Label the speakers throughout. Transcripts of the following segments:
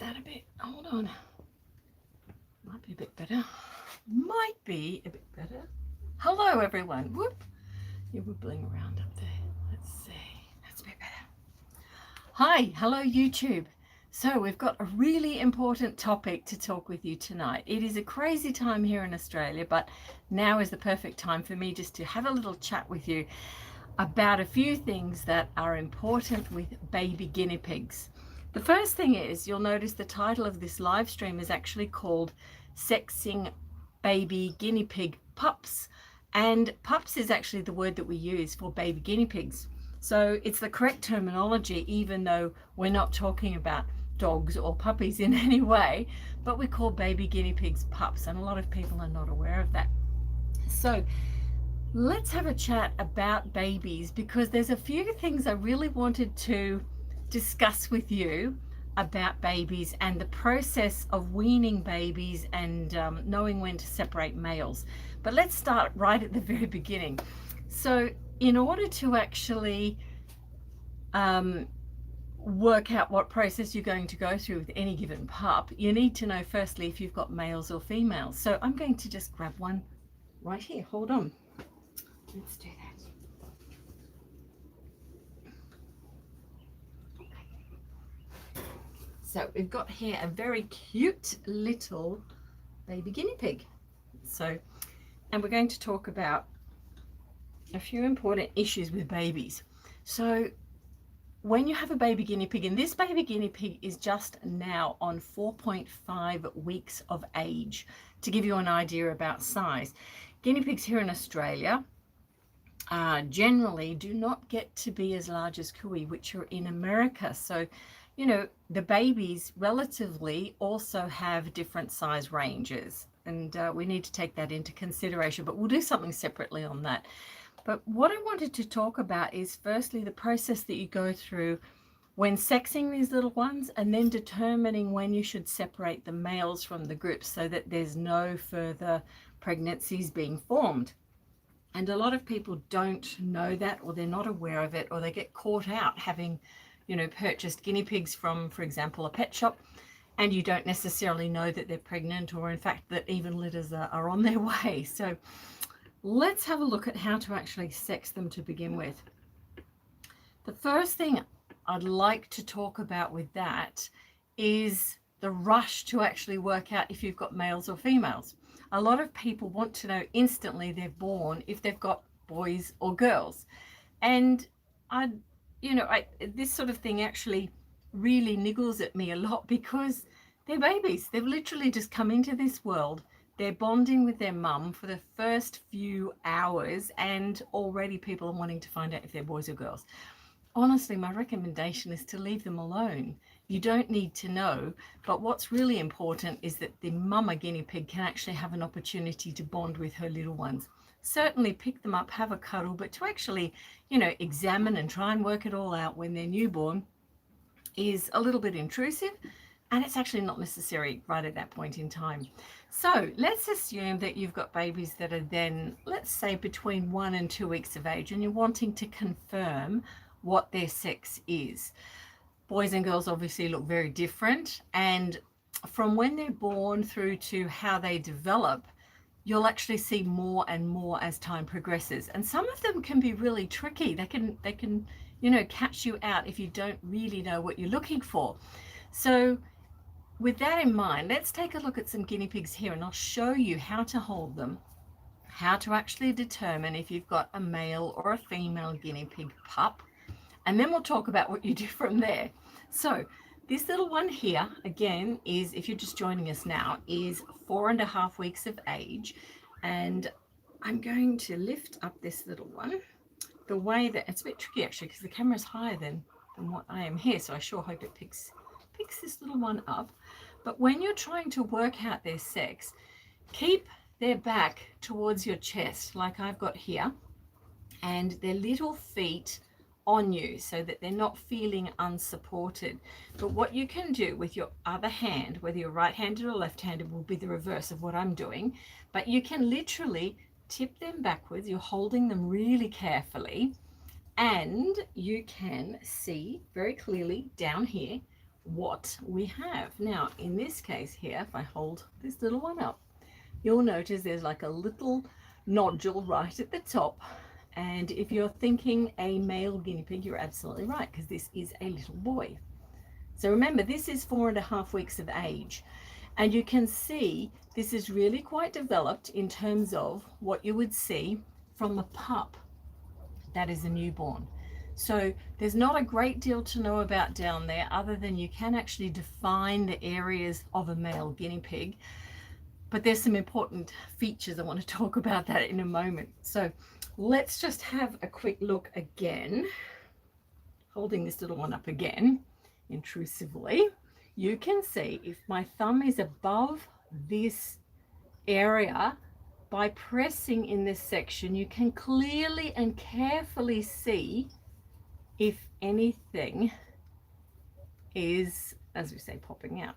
Speaker 1: that a bit. Hold on. Might be a bit better. Might be a bit better. Hello, everyone. Whoop. You're wibbling around up there. Let's see. That's a bit better. Hi. Hello, YouTube. So we've got a really important topic to talk with you tonight. It is a crazy time here in Australia, but now is the perfect time for me just to have a little chat with you about a few things that are important with baby guinea pigs. The first thing is, you'll notice the title of this live stream is actually called Sexing Baby Guinea Pig Pups. And pups is actually the word that we use for baby guinea pigs. So it's the correct terminology, even though we're not talking about dogs or puppies in any way, but we call baby guinea pigs pups, and a lot of people are not aware of that. So let's have a chat about babies, because there's a few things I really wanted to discuss with you about babies and the process of weaning babies and knowing when to separate males. But let's start right at the very beginning. So in order to actually work out what process you're going to go through with any given pup, you need to know firstly if you've got males or females. So I'm going to just grab one right here. Hold on. Let's do that. So we've got here a very cute little baby guinea pig. So, and we're going to talk about a few important issues with babies. So when you have a baby guinea pig, and this baby guinea pig is just now on 4.5 weeks of age, to give you an idea about size. Guinea pigs here in Australia generally do not get to be as large as Kui, which are in America. So, you know, the babies relatively also have different size ranges, and we need to take that into consideration, but we'll do something separately on that. But what I wanted to talk about is firstly the process that you go through when sexing these little ones, and then determining when you should separate the males from the group so that there's no further pregnancies being formed. And a lot of people don't know that, or they're not aware of it, or they get caught out having, you know, purchased guinea pigs from, for example, a pet shop, and you don't necessarily know that they're pregnant, or in fact that even litters are on their way. So let's have a look at how to actually sex them to begin with. The first thing I'd like to talk about with that is the rush to actually work out if you've got males or females. A lot of people want to know instantly they're born if they've got boys or girls. And this sort of thing actually really niggles at me a lot, because they're babies. They've literally just come into this world. They're bonding with their mum for the first few hours, and already people are wanting to find out if they're boys or girls. Honestly, my recommendation is to leave them alone. You don't need to know, but what's really important is that the mama guinea pig can actually have an opportunity to bond with her little ones. Certainly pick them up, have a cuddle, but to actually, you know, examine and try and work it all out when they're newborn is a little bit intrusive, and it's actually not necessary right at that point in time. So let's assume that you've got babies that are then, let's say, between 1 and 2 weeks of age, and you're wanting to confirm what their sex is. Boys and girls obviously look very different, and from when they're born through to how they develop, you'll actually see more and more as time progresses. And some of them can be really tricky. They can, you know, catch you out if you don't really know what you're looking for. So with that in mind, let's take a look at some guinea pigs here, and I'll show you how to hold them, how to actually determine if you've got a male or a female guinea pig pup, and then we'll talk about what you do from there. So this little one here, again, is, if you're just joining us now, is 4.5 weeks of age, and I'm going to lift up this little one the way that, it's a bit tricky actually because the camera's higher than what I am here, so I sure hope it picks this little one up. But when you're trying to work out their sex, keep their back towards your chest like I've got here, and their little feet on you so that they're not feeling unsupported. But what you can do with your other hand, whether you're right-handed or left-handed, will be the reverse of what I'm doing, but you can literally tip them backwards. You're holding them really carefully, and you can see very clearly down here what we have. Now, in this case here, if I hold this little one up, you'll notice there's like a little nodule right at the top. And if you're thinking a male guinea pig, you're absolutely right, because this is a little boy. So remember, this is 4.5 weeks of age. And you can see this is really quite developed in terms of what you would see from a pup that is a newborn. So there's not a great deal to know about down there, other than you can actually define the areas of a male guinea pig. But there's some important features. I want to talk about that in a moment. So let's just have a quick look again, holding this little one up again intrusively. You can see if my thumb is above this area, by pressing in this section, you can clearly and carefully see if anything is, as we say, popping out.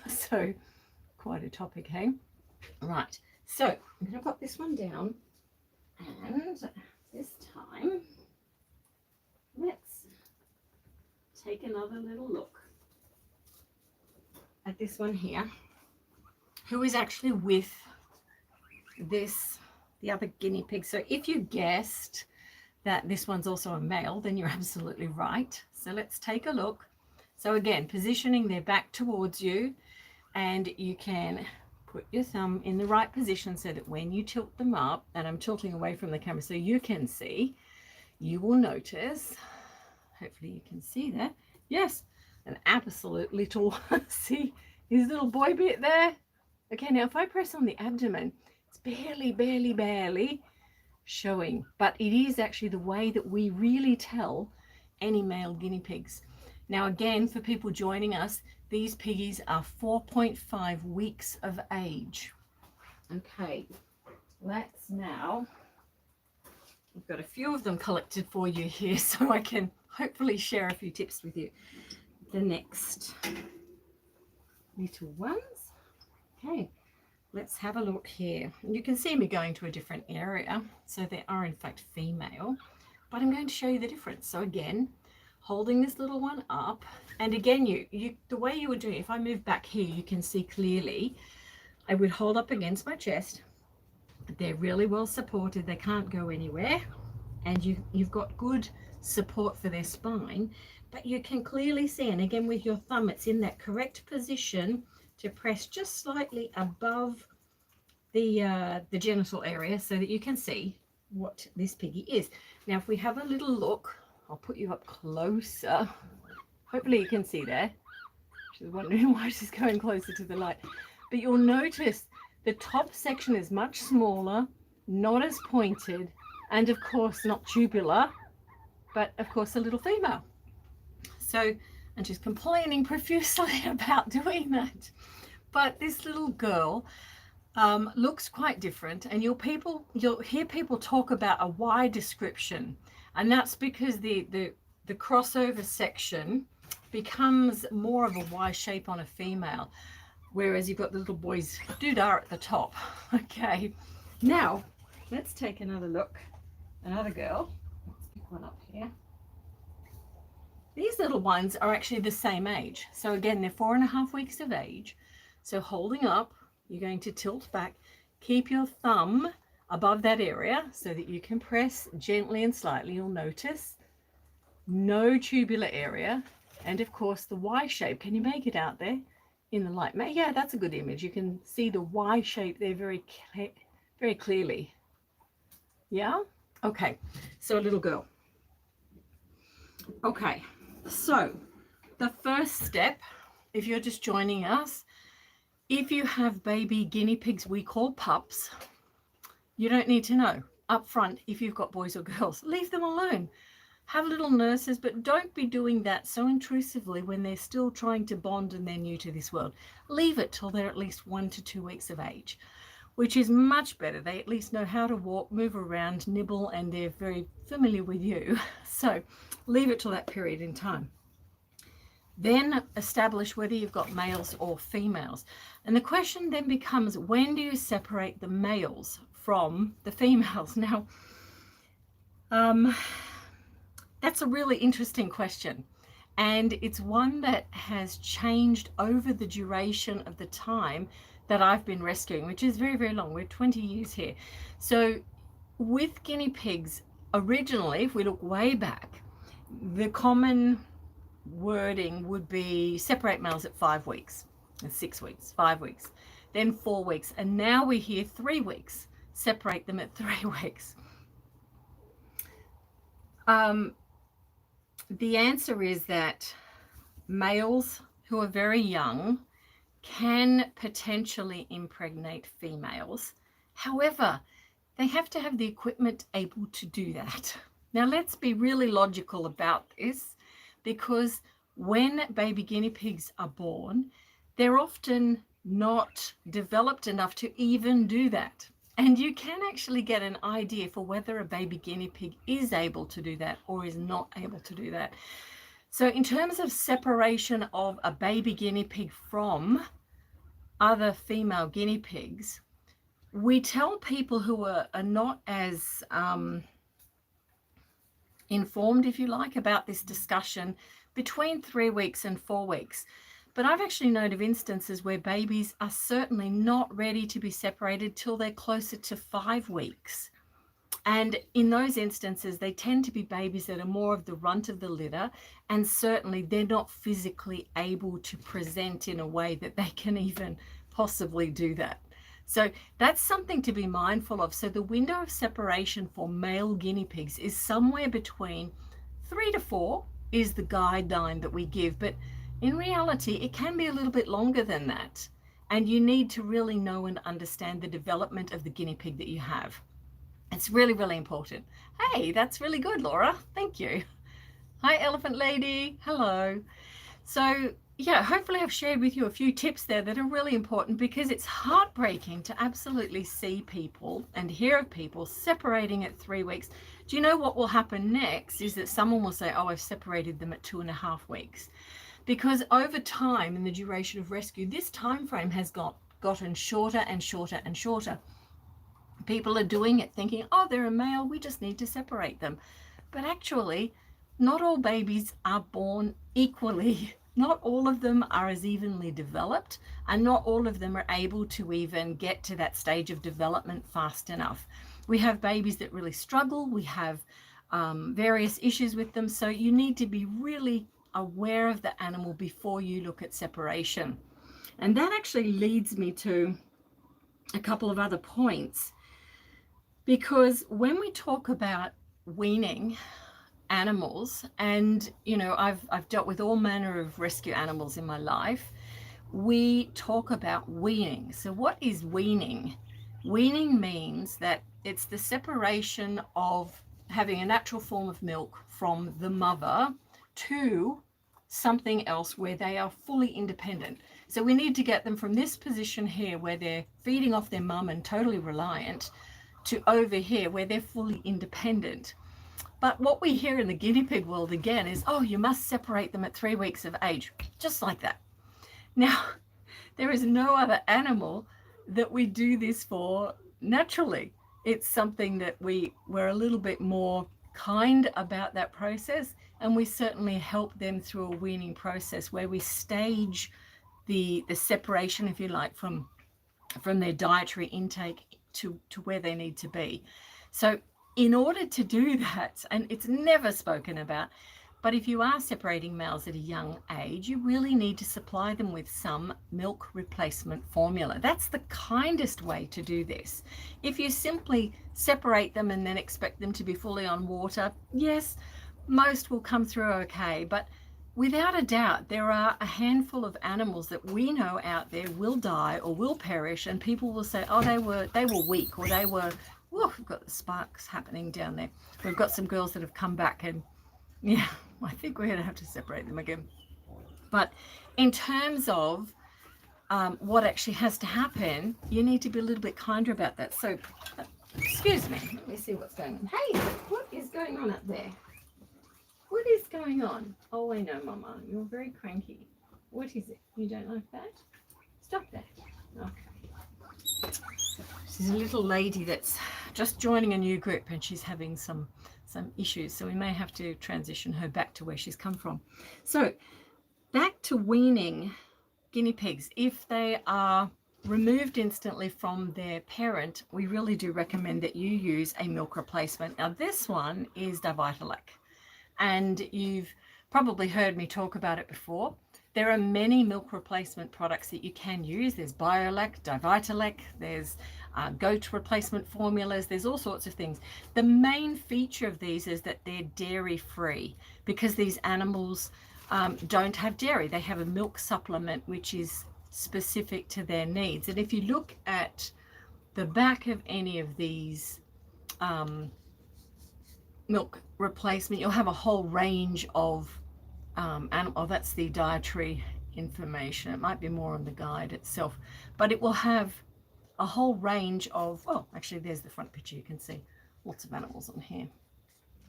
Speaker 1: So quite a topic, hey? Right, so I'm going to put this one down, and this time let's take another little look at this one here, who is actually with the other guinea pig. So if you guessed that this one's also a male, then you're absolutely right. So let's take a look. So again, positioning their back towards you, and you can put your thumb in the right position so that when you tilt them up, and I'm tilting away from the camera so you can see, you will notice, hopefully you can see that, yes, an absolute little, see his little boy bit there? Okay, now if I press on the abdomen, it's barely showing, but it is actually the way that we really tell any male guinea pigs. Now again, for people joining us, these piggies are 4.5 weeks of age. Okay, let's now, I've got a few of them collected for you here so I can hopefully share a few tips with you. The next little ones. Okay, let's have a look here. You can see me going to a different area, so they are in fact female, but I'm going to show you the difference. So again, holding this little one up, and again, the way you would do it, if I move back here, you can see clearly, I would hold up against my chest. They're really well supported, they can't go anywhere, and you've got good support for their spine, but you can clearly see, and again with your thumb, it's in that correct position to press just slightly above the genital area so that you can see what this piggy is. Now if we have a little look, I'll put you up closer. Hopefully you can see there. She's wondering why she's going closer to the light. But you'll notice the top section is much smaller, not as pointed, and of course not tubular, but of course a little female. So, and she's complaining profusely about doing that. But this little girl looks quite different, and you'll hear people talk about a Y description, and that's because the crossover section becomes more of a Y shape on a female, whereas you've got the little boys doodah at the top. Okay, now let's take another look. Another girl. Let's pick one up here. These little ones are actually the same age. So again, they're 4.5 weeks of age. So holding up, you're going to tilt back, keep your thumb above that area so that you can press gently and slightly. You'll notice no tubular area, and of course the Y shape. Can you make it out there in the light? Yeah, that's a good image. You can see the Y shape there very clearly. Yeah? Okay, so a little girl. Okay, so the first step, if you're just joining us, if you have baby guinea pigs we call pups, you don't need to know up front if you've got boys or girls. Leave them alone. Have little nurses, but don't be doing that so intrusively when they're still trying to bond and they're new to this world. Leave it till they're at least 1 to 2 weeks of age, which is much better. They at least know how to walk, move around, nibble, and they're very familiar with you. So leave it till that period in time. Then establish whether you've got males or females. And the question then becomes, when do you separate the males from the females? Now, that's a really interesting question. And it's one that has changed over the duration of the time that I've been rescuing, which is very, very long. We're 20 years here. So with guinea pigs, originally, if we look way back, the common wording would be separate males at 5 weeks, and 6 weeks, 5 weeks, then 4 weeks, and now we hear 3 weeks, separate them at 3 weeks. The answer is that males who are very young can potentially impregnate females. However, they have to have the equipment able to do that. Now, let's be really logical about this, because when baby guinea pigs are born, they're often not developed enough to even do that. And you can actually get an idea for whether a baby guinea pig is able to do that or is not able to do that. So in terms of separation of a baby guinea pig from other female guinea pigs, we tell people who are not as informed, if you like, about this discussion between 3 weeks and 4 weeks. But I've actually known of instances where babies are certainly not ready to be separated till they're closer to 5 weeks. And in those instances, they tend to be babies that are more of the runt of the litter, and certainly they're not physically able to present in a way that they can even possibly do that. So that's something to be mindful of. So the window of separation for male guinea pigs is somewhere between 3 to 4 is the guideline that we give. But in reality, it can be a little bit longer than that. And you need to really know and understand the development of the guinea pig that you have. It's really, really important. Hey, that's really good, Laura. Thank you. Hi, Elephant Lady. Hello. So yeah, hopefully I've shared with you a few tips there that are really important, because it's heartbreaking to absolutely see people and hear of people separating at 3 weeks. Do you know what will happen next is that someone will say, oh, I've separated them at 2.5 weeks. Because over time, in the duration of rescue, this time frame has gotten shorter and shorter and shorter. People are doing it thinking, oh, they're a male, we just need to separate them. But actually, not all babies are born equally. Not all of them are as evenly developed, and not all of them are able to even get to that stage of development fast enough. We have babies that really struggle. We have various issues with them. So you need to be really aware of the animal before you look at separation. And that actually leads me to a couple of other points, because when we talk about weaning animals, and you know, I've dealt with all manner of rescue animals in my life, we talk about weaning. So what is weaning? Weaning means that it's the separation of having a natural form of milk from the mother to something else where they are fully independent. So we need to get them from this position here where they're feeding off their mum and totally reliant, to over here where they're fully independent. But what we hear in the guinea pig world again is, oh, you must separate them at 3 weeks of age, just like that. Now, there is no other animal that we do this for naturally. It's something that we're a little bit more kind about that process, and we certainly help them through a weaning process where we stage the separation, if you like, from their dietary intake to where they need to be. So in order to do that, and it's never spoken about, but if you are separating males at a young age, you really need to supply them with some milk replacement formula. That's the kindest way to do this. If you simply separate them and then expect them to be fully on water, yes, most will come through okay, but without a doubt, there are a handful of animals that we know out there will die or will perish, and people will say, oh, they were weak, or they were, oh, we've got the sparks happening down there. We've got some girls that have come back, and yeah, I think we're going to have to separate them again. But in terms of what actually has to happen, you need to be a little bit kinder about that. So, excuse me, let me see what's going on. Hey, what is going on up there? What is going on? Oh, I know, Mama. You're very cranky. What is it? You don't like that? Stop that. Okay. She's a little lady that's just joining a new group and she's having some issues, so we may have to transition her back to where she's come from. So back to weaning guinea pigs. If they are removed instantly from their parent, we really do recommend that you use a milk replacement. Now this one is Divitalac, and you've probably heard me talk about it before. There are many milk replacement products that you can use. There's Biolac, Divitalac, there's goat replacement formulas, there's all sorts of things. The main feature of these is that they're dairy free, because these animals don't have dairy. They have a milk supplement which is specific to their needs. And if you look at the back of any of these milk replacement, you'll have a whole range of animal. That's the dietary information. It might be more on the guide itself, but it will have a whole range of, well, actually there's the front picture. You can see lots of animals on here,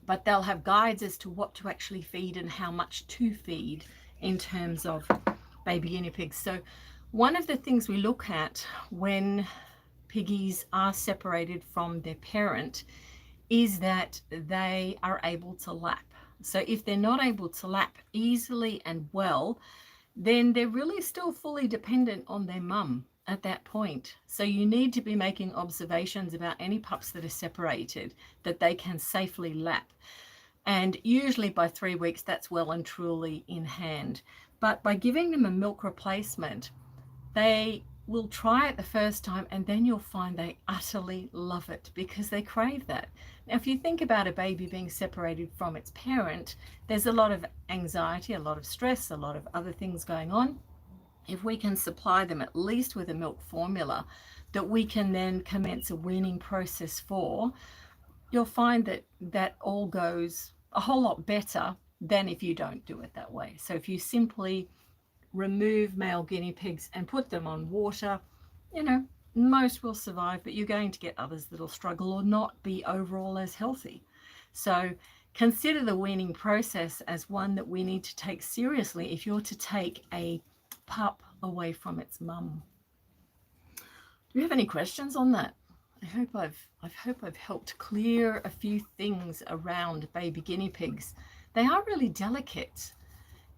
Speaker 1: but they'll have guides as to what to actually feed and how much to feed in terms of baby guinea pigs. So one of the things we look at when piggies are separated from their parent is that they are able to lap. So if they're not able to lap easily and well, then they're really still fully dependent on their mum at that point. So you need to be making observations about any pups that are separated, that they can safely lap. And usually by 3 weeks, that's well and truly in hand. But by giving them a milk replacement, they will try it the first time, and then you'll find they utterly love it because they crave that. Now, if you think about a baby being separated from its parent, there's a lot of anxiety, a lot of stress, a lot of other things going on. If we can supply them at least with a milk formula that we can then commence a weaning process for, you'll find that that all goes a whole lot better than if you don't do it that way. So if you simply remove male guinea pigs and put them on water, you know, most will survive, but you're going to get others that'll struggle or not be overall as healthy. So consider the weaning process as one that we need to take seriously if you're to take a pup away from its mum. Do you have any questions on that? I hope I've helped clear a few things around baby guinea pigs. They are really delicate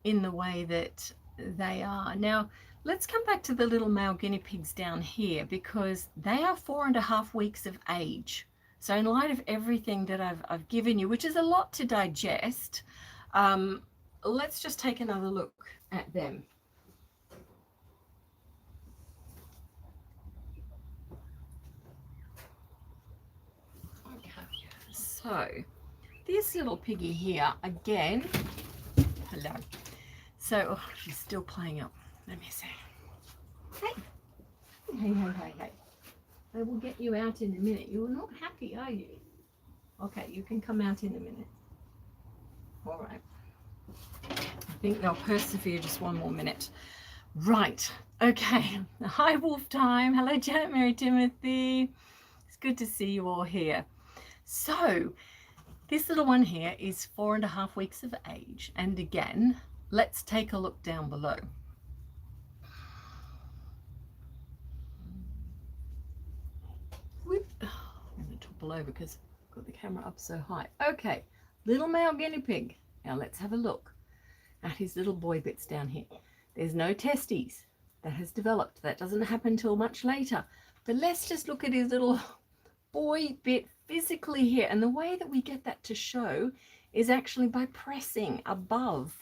Speaker 1: in the way that they are. Now, let's come back to the little male guinea pigs down here, because they are 4.5 weeks of age. So in light of everything that I've given you, which is a lot to digest, let's just take another look at them. Okay, so this little piggy here, again, hello. So, oh, she's still playing up. Let me see. Hey. Hey. I will get you out in a minute. You're not happy, are you? Okay, you can come out in a minute. All right. I think they'll persevere just one more minute. Right. Okay. Hi, Wolf Time. Hello, Janet, Mary, Timothy. It's good to see you all here. So, this little one here is 4.5 weeks of age. And again, let's take a look down below. I'm going to topple over because I've got the camera up so high. Okay, little male guinea pig. Now let's have a look at his little boy bits down here. There's no testes that has developed. That doesn't happen till much later. But let's just look at his little boy bit physically here. And the way that we get that to show is actually by pressing above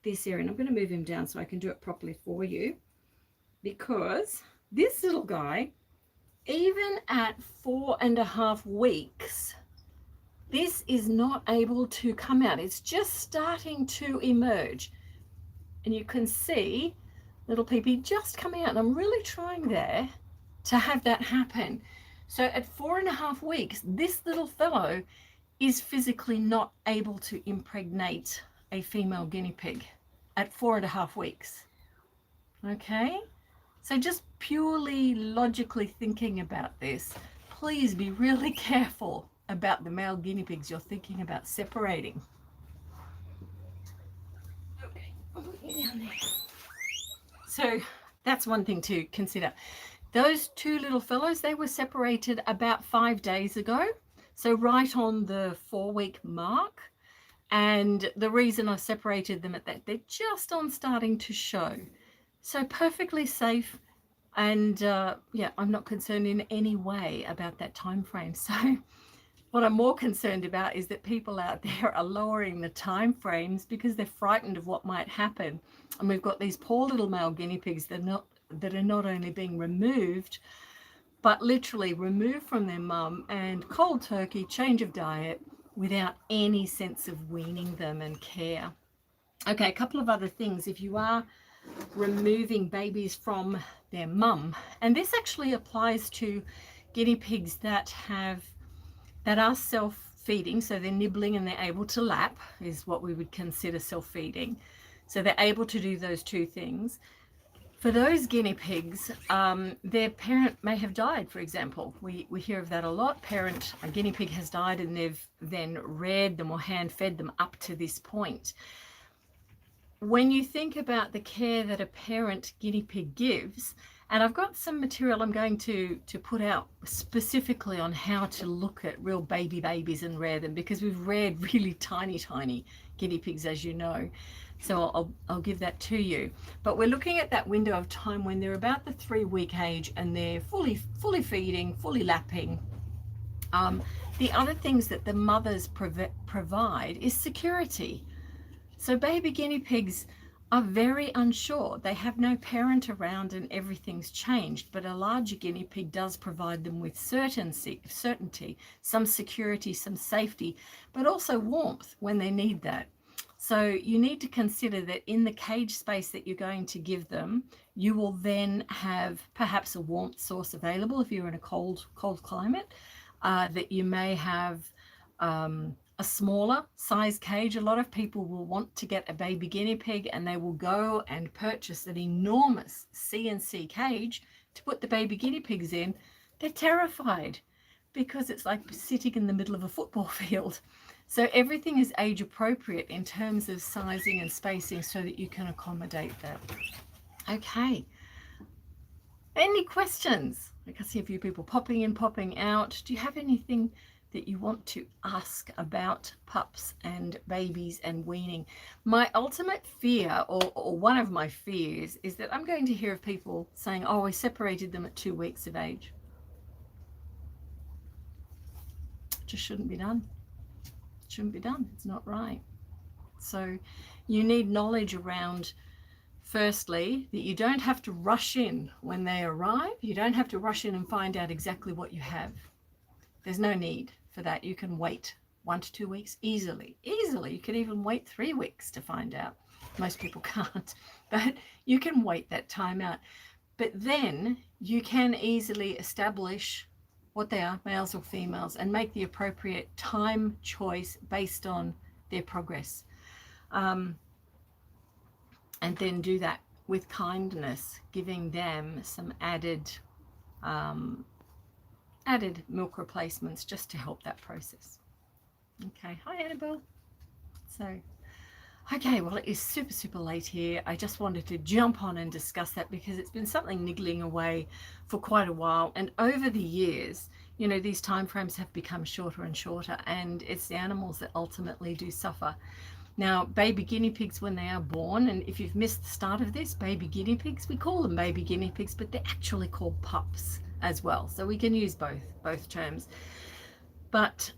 Speaker 1: this area. And I'm going to move him down so I can do it properly for you, because this little guy, even at 4.5 weeks, this is not able to come out. It's just starting to emerge. And you can see little peepee just coming out. And I'm really trying there to have that happen. So at 4.5 weeks, this little fellow is physically not able to impregnate a female guinea pig at 4.5 weeks. Okay, so just purely logically thinking about this, please be really careful about the male guinea pigs you're thinking about separating. Okay, I'll put you down there. So that's one thing to consider. Those two little fellows, they were separated about 5 days ago. So right on the 4-week mark. And the reason I separated them at that, they're just on starting to show. So perfectly safe. And yeah, I'm not concerned in any way about that time frame. So what I'm more concerned about is that people out there are lowering the time frames because they're frightened of what might happen. And we've got these poor little male guinea pigs that are not only being removed, but literally removed from their mum and cold turkey, change of diet, without any sense of weaning them and care. Okay, a couple of other things. If you are removing babies from their mum, and this actually applies to guinea pigs that are self-feeding, so they're nibbling and they're able to lap, is what we would consider self-feeding. So they're able to do those two things. For those guinea pigs, their parent may have died, for example. We hear of that a lot. A guinea pig has died and they've then reared them or hand-fed them up to this point. When you think about the care that a parent guinea pig gives, and I've got some material I'm going to put out specifically on how to look at real babies and rear them, because we've reared really tiny guinea pigs, as you know. So I'll give that to you. But we're looking at that window of time when they're about the 3-week age and they're fully feeding, fully lapping. The other things that the mothers provide is security. So baby guinea pigs are very unsure. They have no parent around and everything's changed, but a larger guinea pig does provide them with certainty, some security, some safety, but also warmth when they need that. So you need to consider that in the cage space that you're going to give them, you will then have perhaps a warmth source available if you're in a cold climate, that you may have a smaller size cage. A lot of people will want to get a baby guinea pig and they will go and purchase an enormous CNC cage to put the baby guinea pigs in. They're terrified because it's like sitting in the middle of a football field. So everything is age appropriate in terms of sizing and spacing so that you can accommodate that. Okay. Any questions? I can see a few people popping in, popping out. Do you have anything that you want to ask about pups and babies and weaning? My ultimate fear, or one of my fears, is that I'm going to hear of people saying, oh, I separated them at 2 weeks of age. It just shouldn't be done. It shouldn't be done. It's not right. So you need knowledge around, firstly, that you don't have to rush in when they arrive. You don't have to rush in and find out exactly what you have. There's no need for that. You can wait 1 to 2 weeks easily. You can even wait 3 weeks to find out. Most people can't, but you can wait that time out. But then you can easily establish what they are, males or females, and make the appropriate time choice based on their progress. And then do that with kindness, giving them some added milk replacements just to help that process. Okay, hi Annabelle. So, okay, well, it is super late here. I just wanted to jump on and discuss that because it's been something niggling away for quite a while. And over the years, you know, these time frames have become shorter and shorter, and it's the animals that ultimately do suffer. Now, baby guinea pigs, when they are born, and if you've missed the start of this, baby guinea pigs, we call them baby guinea pigs, but they're actually called pups as well. So we can use both terms. But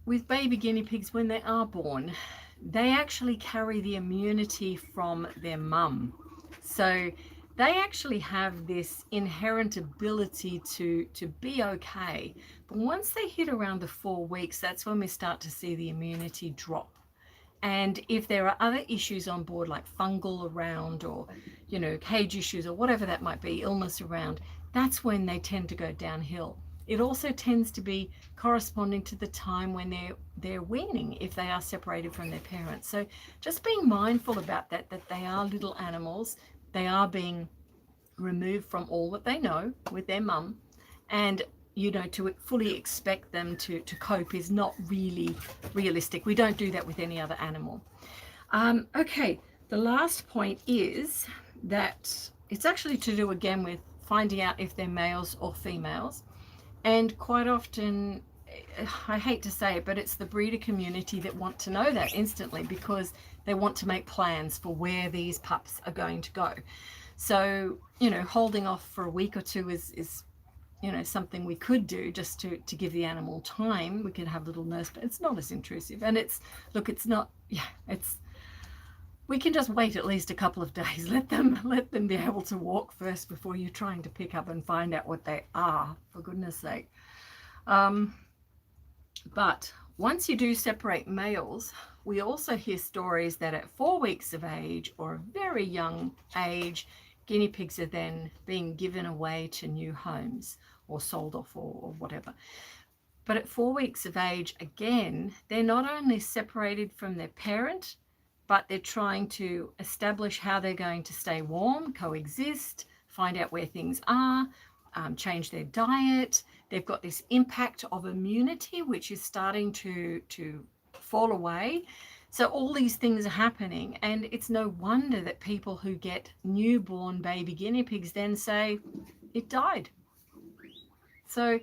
Speaker 1: with baby guinea pigs, when they are born, they actually carry the immunity from their mum. So they actually have this inherent ability to be okay. But once they hit around the 4 weeks, that's when we start to see the immunity drop. And if there are other issues on board, like fungal around, or, you know, cage issues or whatever that might be, illness around, that's when they tend to go downhill. It also tends to be corresponding to the time when they're weaning, if they are separated from their parents. So just being mindful about that they are little animals. They are being removed from all that they know with their mum, and you know, to fully expect them to cope is not really realistic. We don't do that with any other animal. Okay, the last point is that it's actually to do again with finding out if they're males or females. And quite often, I hate to say it, but it's the breeder community that want to know that instantly, because they want to make plans for where these pups are going to go. So, you know, holding off for a week or two is you know, something we could do just to give the animal time. We could have little nurse, but it's not as intrusive. And it's, look, it's not, yeah, it's, we can just wait at least a couple of days. Let them be able to walk first before you're trying to pick up and find out what they are, for goodness sake. But once you do separate males, we also hear stories that at 4 weeks of age or a very young age, guinea pigs are then being given away to new homes or sold off or whatever. But at 4 weeks of age, again, they're not only separated from their parent, but they're trying to establish how they're going to stay warm, coexist, find out where things are, change their diet. They've got this impact of immunity, which is starting to fall away. So all these things are happening, and it's no wonder that people who get newborn baby guinea pigs then say, it died. So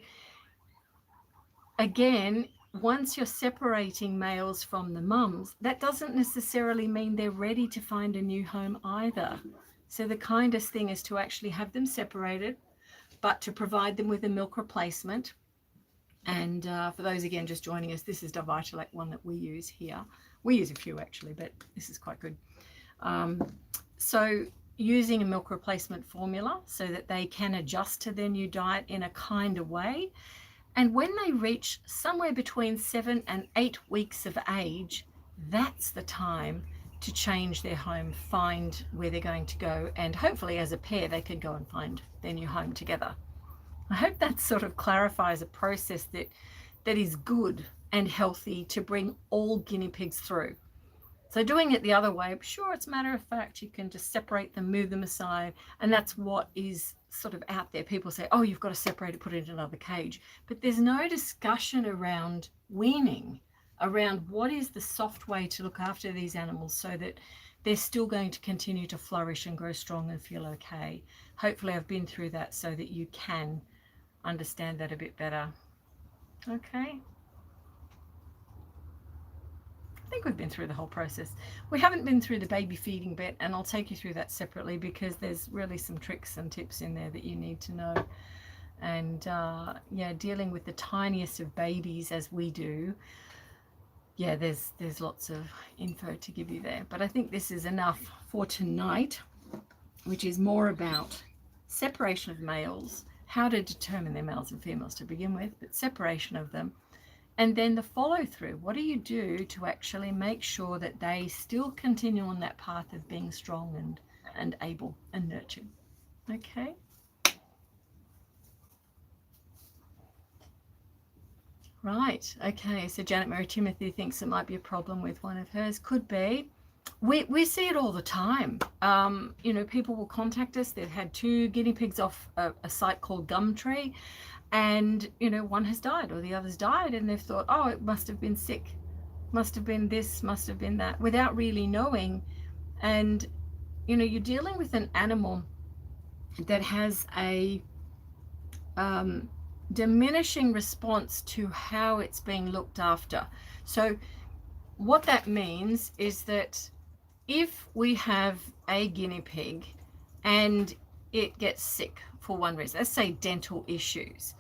Speaker 1: again, once you're separating males from the mums, that doesn't necessarily mean they're ready to find a new home either. So the kindest thing is to actually have them separated, but to provide them with a milk replacement. And for those, again, just joining us, this is Divitalect, one that we use here. We use a few actually, but this is quite good. So using a milk replacement formula so that they can adjust to their new diet in a kinder way. And when they reach somewhere between 7 and 8 weeks of age, that's the time to change their home, find where they're going to go, and hopefully as a pair they can go and find their new home together. I hope that sort of clarifies a process that is good and healthy to bring all guinea pigs through. So doing it the other way, sure, it's a matter of fact, you can just separate them, move them aside, and that's what is sort of out there. People say, oh, you've got to separate it, put it in another cage. But there's no discussion around weaning, around what is the soft way to look after these animals so that they're still going to continue to flourish and grow strong and feel okay. Hopefully I've been through that so that you can understand that a bit better. Okay. I think we've been through the whole process. We haven't been through the baby feeding bit, and I'll take you through that separately because there's really some tricks and tips in there that you need to know. And yeah, dealing with the tiniest of babies as we do, yeah, there's lots of info to give you there. But I think this is enough for tonight, which is more about separation of males, how to determine their males and females to begin with, but separation of them. And then the follow through. What do you do to actually make sure that they still continue on that path of being strong and able and nurtured? Okay. Right. Okay. So Janet Mary Timothy thinks it might be a problem with one of hers. Could be. We see it all the time. You know, people will contact us. They've had 2 guinea pigs off a site called Gumtree. And, you know, one has died or the other's died, and they've thought, oh, it must have been sick, must have been this, must have been that, without really knowing. And, you know, you're dealing with an animal that has a diminishing response to how it's being looked after. So what that means is that if we have a guinea pig and it gets sick for one reason, let's say dental issues,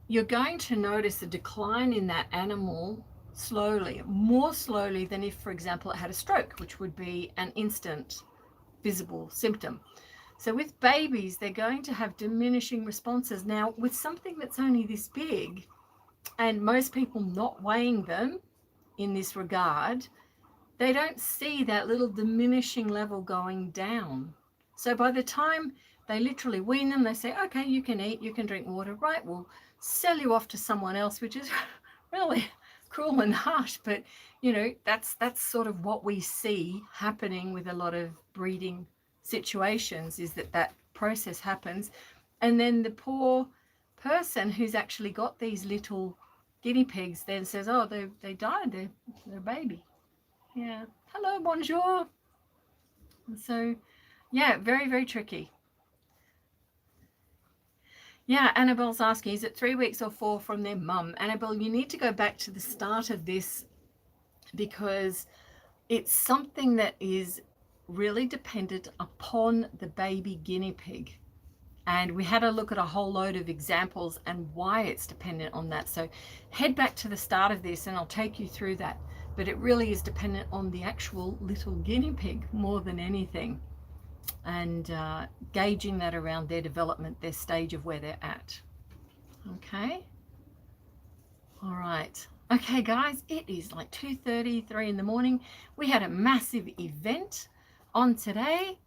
Speaker 1: you're going to notice a decline in that animal slowly, more slowly than if, for example, it had a stroke, which would be an instant visible symptom. So with babies, they're going to have diminishing responses. Now, with something that's only this big, and most people not weighing them in this regard, they don't see that little diminishing level going down. So by the time they literally wean them, they say, okay, you can eat, you can drink water, right, we'll sell you off to someone else, which is really cruel and harsh, but you know, that's sort of what we see happening with a lot of breeding situations, is that process happens. And then the poor person who's actually got these little guinea pigs then says, oh, they died, they're a baby. Yeah, hello, bonjour. So yeah, very, very tricky. Yeah, Annabelle's asking, is it 3 weeks or 4 from their mum? Annabelle, you need to go back to the start of this because it's something that is really dependent upon the baby guinea pig. And we had a look at a whole load of examples and why it's dependent on that. So head back to the start of this and I'll take you through that. But it really is dependent on the actual little guinea pig more than anything. And gauging that around their development, their stage of where they're at. Okay. All right. Okay, guys, it is like 2:33 in the morning. We had a massive event on today.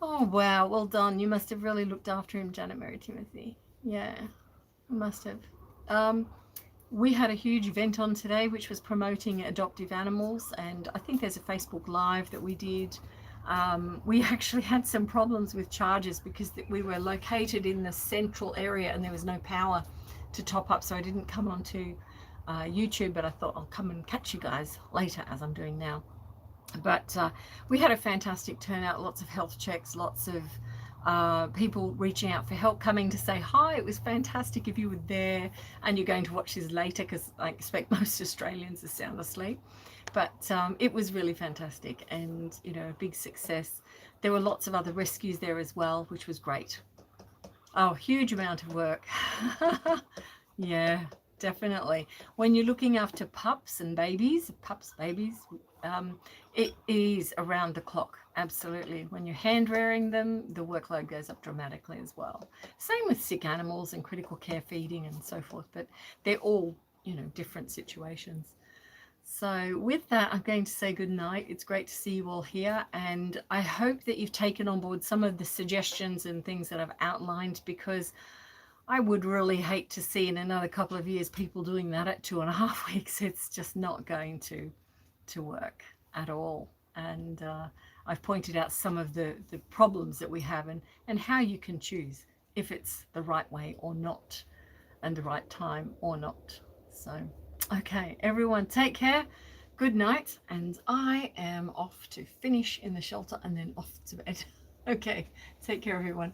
Speaker 1: Oh, wow. Well done. You must have really looked after him, Janet Mary Timothy. Yeah, must have. We had a huge event on today, which was promoting adoptive animals. And I think there's a Facebook Live that we did. We actually had some problems with charges because we were located in the central area and there was no power to top up, so I didn't come onto YouTube, but I thought I'll come and catch you guys later as I'm doing now. But we had a fantastic turnout, lots of health checks, lots of people reaching out for help, coming to say hi. It was fantastic if you were there and you're going to watch this later because I expect most Australians are sound asleep. But it was really fantastic and, you know, a big success. There were lots of other rescues there as well, which was great. Oh, huge amount of work. Yeah, definitely. When you're looking after pups, babies, it is around the clock. Absolutely. When you're hand rearing them, the workload goes up dramatically as well. Same with sick animals and critical care feeding and so forth, but they're all, you know, different situations. So with that, I'm going to say good night. It's great to see you all here. And I hope that you've taken on board some of the suggestions and things that I've outlined, because I would really hate to see in another couple of years people doing that at 2.5 weeks. It's just not going to work at all. And I've pointed out some of the problems that we have and how you can choose if it's the right way or not, and the right time or not. So, okay, everyone, take care. Good night. And I am off to finish in the shelter and then off to bed. Okay, take care, everyone.